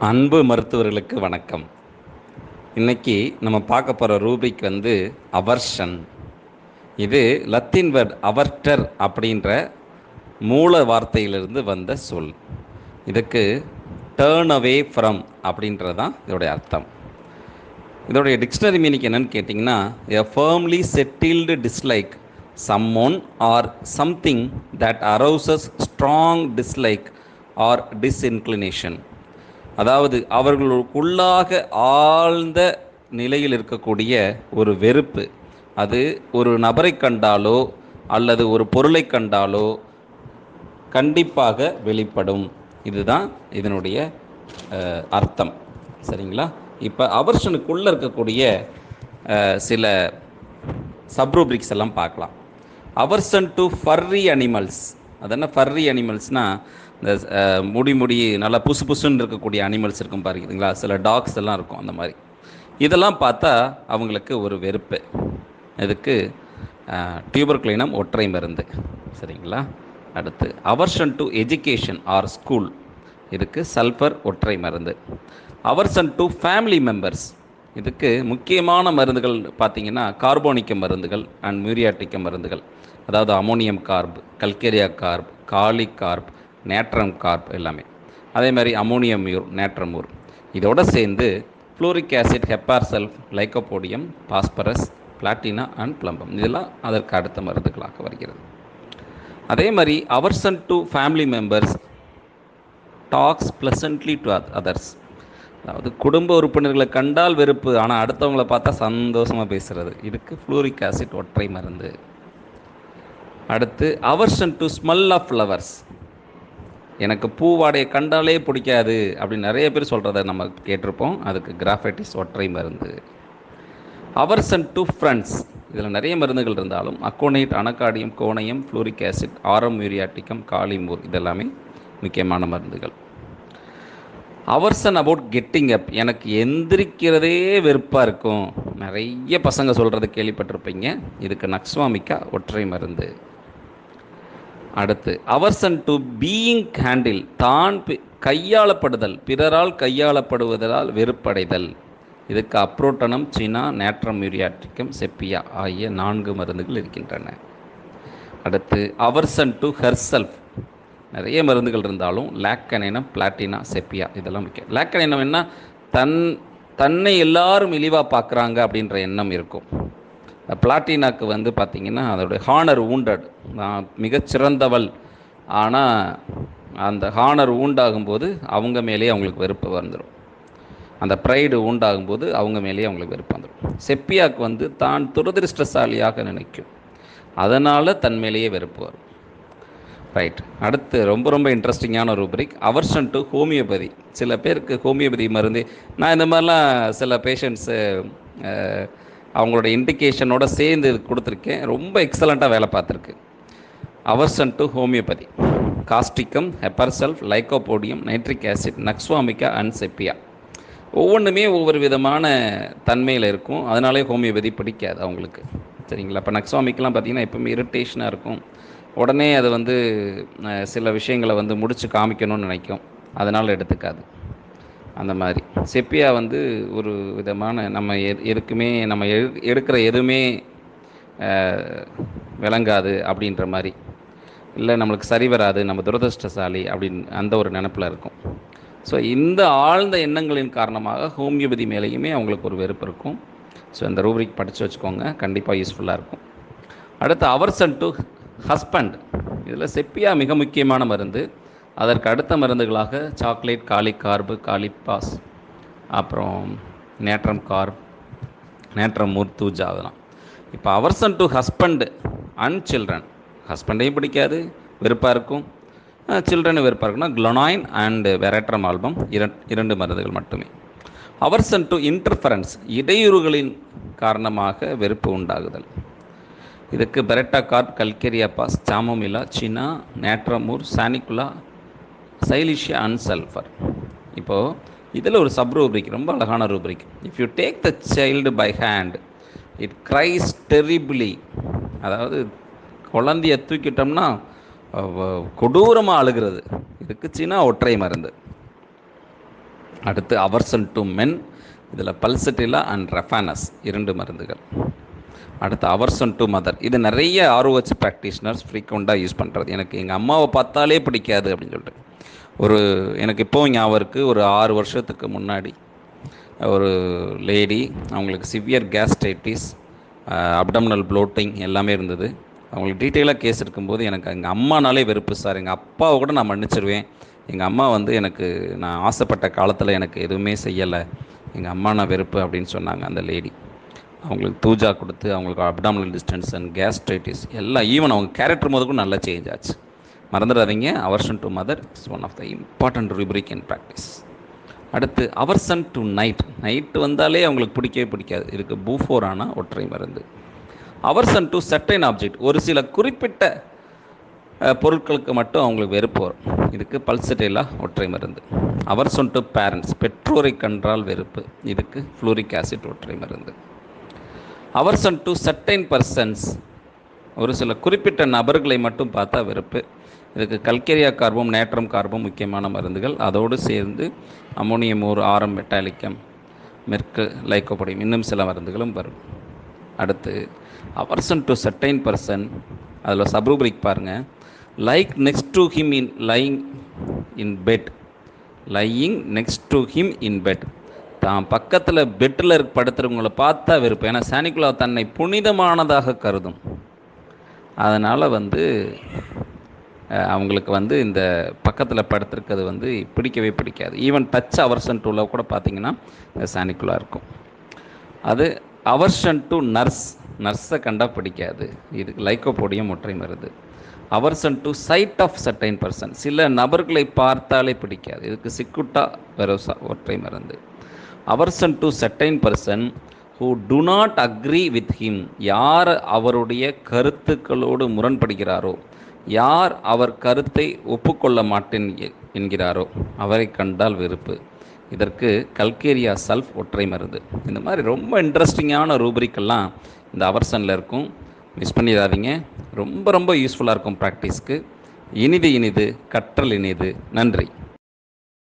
அன்பு மருத்துவர்களுக்கு வணக்கம். இன்னைக்கு நம்ம பார்க்க போகிற ரூபிக் அவர்ஷன். இது லத்தீன் வேர்ட் அவர்டர் அப்படின்ற மூல வார்த்தையிலிருந்து வந்த சொல். இதுக்கு டேர்ன் அவே ஃப்ரம் அப்படின்றதான் இதோடைய அர்த்தம். இதோடைய டிக்ஷனரி மீனிங் என்னன்னு கேட்டிங்கன்னா, a firmly settled dislike someone or something that arouses strong dislike or disinclination. அதாவது அவர்களுக்குள்ளாக ஆழ்ந்த நிலையில் இருக்கக்கூடிய ஒரு வெறுப்பு, அது ஒரு நபரை கண்டாலோ அல்லது ஒரு பொருளை கண்டாலோ கண்டிப்பாக வெளிப்படும். இதுதான் இதனுடைய அர்த்தம். சரிங்களா? இப்போ அவர்ஷனுக்குள்ளே இருக்கக்கூடிய சில சப்ரூப்ரிக்ஸ் எல்லாம் பார்க்கலாம். Aversion to furry animals. அது என்ன ஃபர்ரி அனிமல்ஸ்னால், இந்த முடி நல்லா புசு புசுன்னு இருக்கக்கூடிய அனிமல்ஸ் இருக்கும் பாருங்களா, சில டாக்ஸ் எல்லாம் இருக்கும் அந்த மாதிரி. இதெல்லாம் பார்த்தா அவங்களுக்கு ஒரு வெறுப்பு. இதுக்கு டியூபர்குலினம் ஒற்றை மருந்து. சரிங்களா? அடுத்து aversion to education or school. இதுக்கு சல்ஃபர் ஒற்றை மருந்து. Aversion to family members. இதுக்கு முக்கியமான மருந்துகள் பார்த்திங்கன்னா கார்போனிக்க மருந்துகள் அண்ட் மியூரியாட்டிக்க மருந்துகள். அதாவது ammonium carb, calcarea carb, kali carb, natrum carb எல்லாமே. அதே மாதிரி அமோனியம் மியூர், நேட்ரமூர். இதோடு சேர்ந்து fluoric acid, hepar sulph, lycopodium, phosphorus, platina and plumbum இதெல்லாம் அதற்கு அடுத்த மருந்துகளாக வருகிறது. அதே மாதிரி aversion to family members talks pleasantly to others. அதாவது குடும்ப உறுப்பினர்களை கண்டால் வெறுப்பு, ஆனால் அடுத்தவங்களை பார்த்தா சந்தோஷமாக பேசுகிறது. இதுக்கு ஃப்ளூரிக் ஆசிட் ஒற்றை மருந்து. அடுத்து aversion to smell of flowers. எனக்கு பூவாடையை கண்டாலே பிடிக்காது அப்படின்னு நிறைய பேர் சொல்கிறத நம்ம கேட்டிருப்போம். அதுக்கு கிராஃபைட்டிஸ் ஒற்றை மருந்து. Aversion to friends. இதில் நிறைய மருந்துகள் இருந்தாலும் அக்கோனைட், அனகாடியம், கோனையம், ஃப்ளூரிக் ஆசிட், ஆரம் மியூரியாட்டிக்கம், காலிமூர் இதெல்லாமே முக்கியமான மருந்துகள். அவர்ஷன் அபவுட் கெட்டிங் அப். எனக்கு எந்திரிக்கிறதே வெறுப்பாக இருக்கும். நிறைய பசங்க சொல்கிறது கேள்விப்பட்டிருப்பீங்க. இதுக்கு நக்ஸ்வாமிக்கா ஒற்றை மருந்து. அடுத்து அவர்ஷன் டு பீயிங் ஹேண்டில். தான் கையாளப்படுதல், பிறரால் கையாளப்படுவதால் வெறுப்படைதல். இதுக்கு அப்ரோட்டனம், சீனா, நேட்ரம் மியூரியாட்டிக்கம், செப்பியா ஆகிய 4 மருந்துகள் இருக்கின்றன. அடுத்து அவர்ஷன் டு ஹெர்செல்ஃப். நிறைய மருந்துகள் இருந்தாலும் லாக்கனைனம், பிளாட்டினா, செப்பியா இதெல்லாம் முக்கியம். லாக்கனைனம் என்ன, தன்னை எல்லாரும் இழிவாக பார்க்குறாங்க அப்படின்ற எண்ணம் இருக்கும். பிளாட்டினாக்கு பார்த்திங்கன்னா அதோடைய ஹானர் ஊண்டட், மிகச்சிறந்தவள், ஆனால் அந்த ஹானர் ஊண்டாகும்போது அவங்க மேலேயே அவங்களுக்கு வெறுப்பு வந்துடும். அந்த ப்ரைடு உண்டாகும்போது அவங்க மேலேயே அவங்களுக்கு வெறுப்பு வந்துடும். செப்பியாவுக்கு தான் துரதிருஷ்டசாலியாக நினைக்கும், அதனால் தன் மேலேயே வெறுப்பு வரும். ரைட். அடுத்து ரொம்ப ரொம்ப இன்ட்ரெஸ்டிங்கான ரூப்ரிக் அவர்ஷன் டு ஹோமியோபதி. சில பேருக்கு ஹோமியோபதி மருந்து, நான் இந்த மாதிரிலாம் சில பேஷண்ட்ஸு அவங்களோட இண்டிகேஷனோட சேர்ந்து கொடுத்துருக்கேன். ரொம்ப எக்ஸலண்ட்டாக வேலை பார்த்துருக்கு. Aversion to homeopathy causticum, hepar sulph, lycopodium, nitric acid, nux vomica and sepia. ஒவ்வொன்றுமே ஒவ்வொரு விதமான தன்மையில் இருக்கும். அதனாலே ஹோமியோபதி பிடிக்காது அவங்களுக்கு. சரிங்களா? இப்போ நக்ஸ்வாமிக்கெலாம் பார்த்திங்கன்னா எப்பவுமே இரிட்டேஷனாக இருக்கும். உடனே அது சில விஷயங்களை முடித்து காமிக்கணும்னு நினைக்கும், அதனால் எடுத்துக்காது. அந்த மாதிரி செப்பியா ஒரு விதமான நம்ம எதுக்குமே நம்ம எடுக்கிற எதுவுமே விளங்காது அப்படின்ற மாதிரி, இல்லை நம்மளுக்கு சரி வராது, நம்ம துரதிருஷ்டசாலி அப்படின்னு அந்த ஒரு நினப்பில் இருக்கும். ஸோ இந்த ஆழ்ந்த எண்ணங்களின் காரணமாக ஹோமியோபதி மேலேயுமே அவங்களுக்கு ஒரு வெறுப்பு இருக்கும். ஸோ இந்த ரூப்ரிக் படித்து வச்சுக்கோங்க, கண்டிப்பாக யூஸ்ஃபுல்லாக இருக்கும். அடுத்து அவர்ஷன் டு ஹஸ்பண்ட். இதில் செப்பியா மிக முக்கியமான மருந்து. அதற்கு அடுத்த மருந்துகளாக சாக்லேட், காலிக் கார்பு, காலிப்பாஸ், அப்புறம் நேட்ரம் கார்ப், நேட்ரம் முர்தூஜா அதெல்லாம். இப்போ aversion to husband and children. ஹஸ்பண்டையும் பிடிக்காது, வெறுப்பாக இருக்கும். சில்ட்ரன் வெறுப்பாக இருக்குன்னா குளோனைன் அண்டு வெரட்ரம் ஆல்பம் 2 மருந்துகள் மட்டுமே. Aversion to interference. இடையூறுகளின் காரணமாக வெறுப்பு உண்டாகுதல். இதுக்கு baryta carb, calcarea phos, chamomilla, china, natrum mur, sanicula, silicea and sulphur. இப்போது இதில் ஒரு சப் ரூப்ரிக், ரொம்ப அழகான rubric. If you take the child by hand it cries terribly. அதாவது குழந்தைய தூக்கிட்டோம்னா கொடூரமாக அழுகிறது. இதுக்கு சீனா ஒற்றை மருந்து. அடுத்து அவர்சன் டு மென், இதில் பல்சட்டிலா அண்ட் ரெஃபானஸ் 2 மருந்துகள். அடுத்து அவர்சன் டு மதர், இது நிறைய ஆர்ஓஹெச் ப்ராக்டிஷனர்ஸ் ஃப்ரீக்வெண்ட்டாக யூஸ் பண்ணுறது. எனக்கு எங்கள் அம்மாவை பார்த்தாலே பிடிக்காது அப்படின்னு சொல்லிட்டு எனக்கு இப்போவும் ஞாபகம் இருக்குது. ஒரு 6 வருஷத்துக்கு முன்னாடி ஒரு லேடி, அவங்களுக்கு சிவியர் கேஸ்ட்ரைட்டிஸ், அப்டமினல் ப்ளோட்டிங் எல்லாமே இருந்தது. அவங்களுக்கு டீட்டெயிலாக கேஸ் இருக்கும்போது எனக்கு எங்கள் அம்மானாலே வெறுப்பு சார். எங்கள் அப்பாவை கூட நான் மன்னிச்சிருவேன். எங்கள் அம்மா நான் ஆசைப்பட்ட காலத்தில் எனக்கு எதுவுமே செய்யலை, எங்கள் அம்மா நான் வெறுப்பு அப்படின்னு சொன்னாங்க அந்த லேடி. அவங்களுக்கு தூஜா கொடுத்து அவங்களுக்கு அப்டாமினல் டிஸ்டன்ஸ் அண்ட் கேஸ்ட்ரைட்டிஸ் எல்லாம், ஈவன் அவங்க கேரக்டர் முதல்க்கும் நல்லா சேஞ்ச் ஆச்சு. மறந்துடாதீங்க, aversion to mother is one of the important rubric in practice. அடுத்து அவர்சன் டு நைட்டு வந்தாலே அவங்களுக்கு பிடிக்கவே பிடிக்காது. இதுக்கு பூஃபோரானா ஒற்றை மருந்து. அவர்சன் டு சர்டைன் ஆப்ஜெக்ட், ஒரு சில குறிப்பிட்ட பொருட்களுக்கு மட்டும் அவங்களுக்கு வெறுப்பு வரும். இதுக்கு பல்சட்டேலா ஒற்றை மருந்து. அவர்சன் டு பேரண்ட்ஸ், பெற்றோரை கண்டால் வெறுப்பு. இதுக்கு ஃப்ளூரிக் ஆசிட் ஒற்றை மருந்து. அவர்சன் டு சர்டைன் பர்சன்ஸ், ஒரு சில குறிப்பிட்ட நபர்களை மட்டும் பார்த்தா வெறுப்பு. இதுக்கு கல்கேரியா கார்பம், நேட்ரம் கார்பம் முக்கியமான மருந்துகள். அதோடு சேர்ந்து அமோனியம் ஓர், ஆரம் மெட்டாலிக்கம், மெர்க்கு லைக்கோபோடியம், இன்னும் சில மருந்துகளும் வரும். அடுத்து அவர்சன் டு சர்டைன் பர்சன், அதில் சப்ரூப்ரிக் பாருங்கள். Like next to him in lying in bed, lying next to him in bed, தான் பக்கத்தில் பெட்டில் படுத்துறவங்களை பார்த்தா வெறுப்பு. ஏன்னா சானிகுலா தன்னை புனிதமானதாக கருதும். அதனால் அவங்களுக்கு இந்த பக்கத்தில் படுத்துருக்கிறது பிடிக்கவே பிடிக்காது. ஈவன் டச் அவர்சன் டூவில் கூட பார்த்திங்கன்னா சானிகுலா இருக்கும். அது அவர்சன் டு நர்ஸை கண்டால் பிடிக்காது. இதுக்கு லைக்கோபோடியம் ஒற்றை மருந்து. Aversion to sight of certain person, சில நபர்களை பார்த்தாலே பிடிக்காது. இதுக்கு சிக்குட்டா வெரோசா ஒற்றை மருந்து. Aversion to certain person who do not agree with him, யார் அவருடைய கருத்துக்களோடு முரண்படுகிறாரோ, யார் அவர் கருத்தை ஒப்புக்கொள்ள மாட்டேன் என்கிறாரோ அவரை கண்டால் வெறுப்பு. இதற்கு கல்கேரியா சல்ஃப் ஒற்றை மருந்து. இந்த மாதிரி ரொம்ப இன்ட்ரெஸ்டிங்கான ரூப்ரிக்கெல்லாம் இந்த அவர்சனில் இருக்கும். மிஸ் பண்ணிடாதீங்க. ரொம்ப ரொம்ப யூஸ்ஃபுல்லாக இருக்கும் ப்ராக்டிஸ்க்கு. இனிது கற்றல் இனிது. நன்றி.